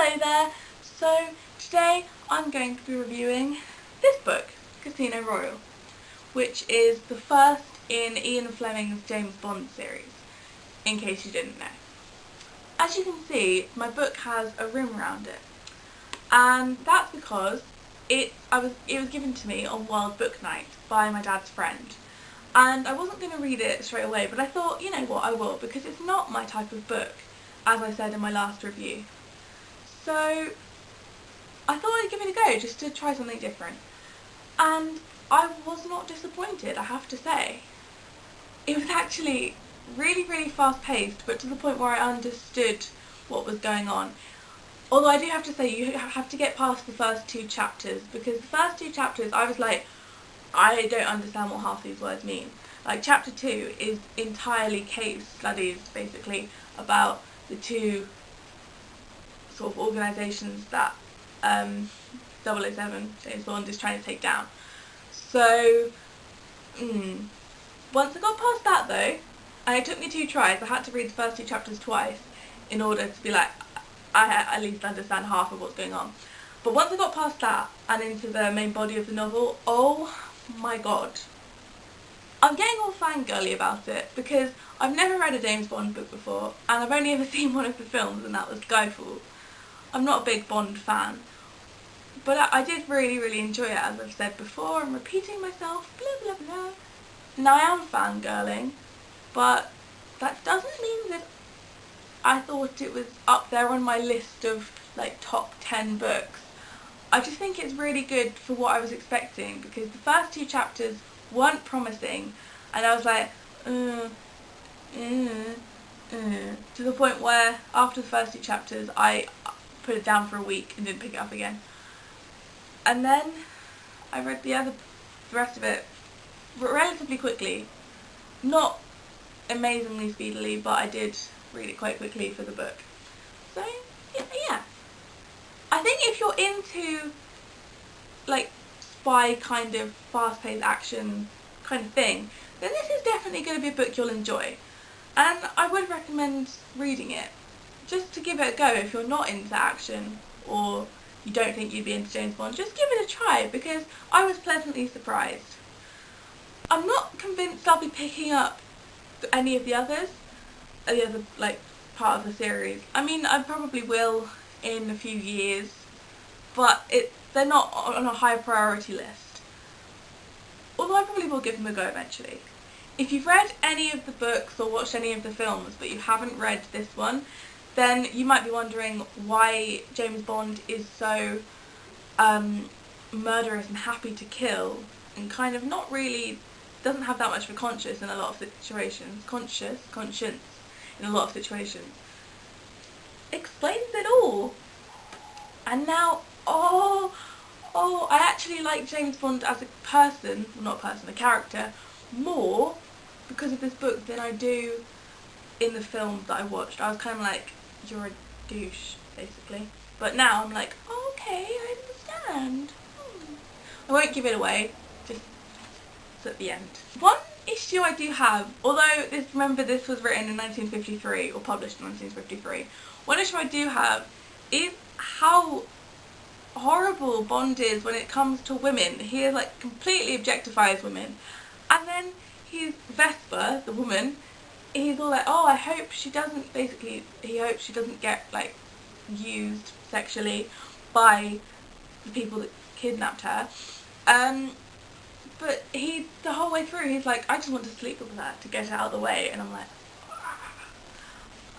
Hello there! So today I'm going to be reviewing this book, Casino Royale, which is the first in Ian Fleming's James Bond series, in case you didn't know. As you can see, my book has a rim around it, and that's because it was given to me on World Book Night by my dad's friend. And I wasn't going to read it straight away, but I thought, you know what, I will, because it's not my type of book, as I said in my last review. So I thought I'd give it a go, just to try something different. And I was not disappointed, I have to say. It was actually really, really fast paced, but to the point where I understood what was going on. Although I do have to say, you have to get past the first two chapters, because the first two chapters I was like, I don't understand what half these words mean. Like, chapter 2 is entirely case studies, basically, about the two sort of organisations that 007, James Bond, is trying to take down. So, once I got past that though, and it took me 2 tries, I had to read the first 2 chapters twice in order to be like, I at least understand half of what's going on. But once I got past that and into the main body of the novel, oh my god. I'm getting all fangirly about it because I've never read a James Bond book before, and I've only ever seen one of the films, and that was Skyfall. I'm not a big Bond fan, but I did really, really enjoy it, as I've said before. I'm repeating myself, blah blah blah. Now I am fangirling, but that doesn't mean that I thought it was up there on my list of like top 10 books. I just think it's really good for what I was expecting, because the first 2 chapters weren't promising, and I was like, to the point where after the first 2 chapters I put it down for a week and didn't pick it up again. And then I read the rest of it relatively quickly. Not amazingly speedily, but I did read it quite quickly for the book. So, yeah. I think if you're into, like, spy kind of fast-paced action kind of thing, then this is definitely going to be a book you'll enjoy. And I would recommend reading it, just to give it a go if you're not into action, or you don't think you'd be into James Bond. Just give it a try, because I was pleasantly surprised. I'm not convinced I'll be picking up any of the others, the other, like, part of the series. I mean, I probably will in a few years, but they're not on a high priority list. Although I probably will give them a go eventually. If you've read any of the books or watched any of the films but you haven't read this one, then you might be wondering why James Bond is so murderous and happy to kill, and kind of not really, doesn't have that much of a conscience in a lot of situations. Conscience in a lot of situations. Explains it all. And now, I actually like James Bond as a person, well, not a person, a character, more because of this book than I do in the film that I watched. I was kind of like, you're a douche, basically. But now I'm like, oh, okay, I understand. I won't give it away, just at the end. One issue I do have, although remember this was written in 1953, or published in 1953, one issue I do have is how horrible Bond is when it comes to women. He is like completely objectifies women, and then he's Vesper, the woman, he's all like, oh, I hope she doesn't, basically he hopes she doesn't get like used sexually by the people that kidnapped her, but the whole way through he's like, I just want to sleep with her to get her out of the way. And I'm like,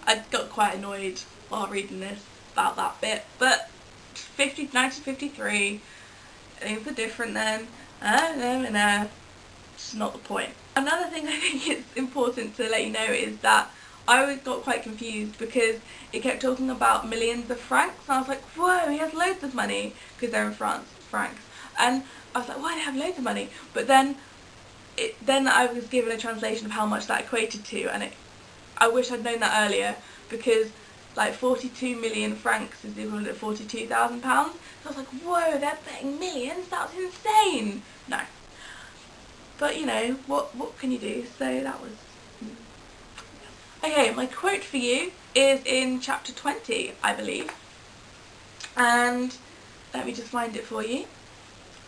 I got quite annoyed while reading this about that bit. But 1953, things are different then. It's not the point. Another thing I think it's important to let you know is that I always got quite confused because it kept talking about millions of francs, and I was like, whoa, he has loads of money, because they're in France, francs. And I was like, why do they have loads of money? But then I was given a translation of how much that equated to, and I wish I'd known that earlier, because like 42 million francs is the equivalent of £42,000. So I was like, whoa, they're paying millions, that's insane. No. But you know, what can you do? So that was... Okay, my quote for you is in chapter 20, I believe. And let me just find it for you.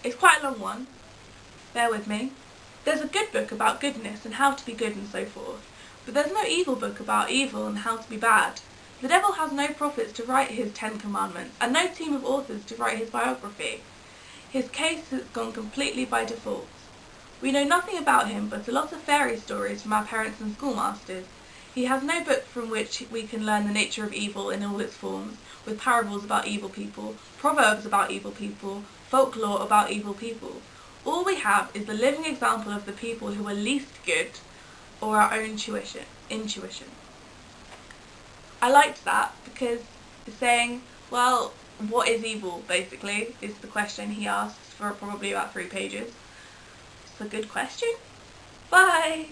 It's quite a long one. Bear with me. There's a good book about goodness and how to be good and so forth, but there's no evil book about evil and how to be bad. The devil has no prophets to write his 10 Commandments, and no team of authors to write his biography. His case has gone completely by default. We know nothing about him but a lot of fairy stories from our parents and schoolmasters. He has no book from which we can learn the nature of evil in all its forms, with parables about evil people, proverbs about evil people, folklore about evil people. All we have is the living example of the people who are least good, or our own intuition. I liked that because it's saying, well, what is evil, basically, is the question he asks for probably about 3 pages. It's a good question. Bye!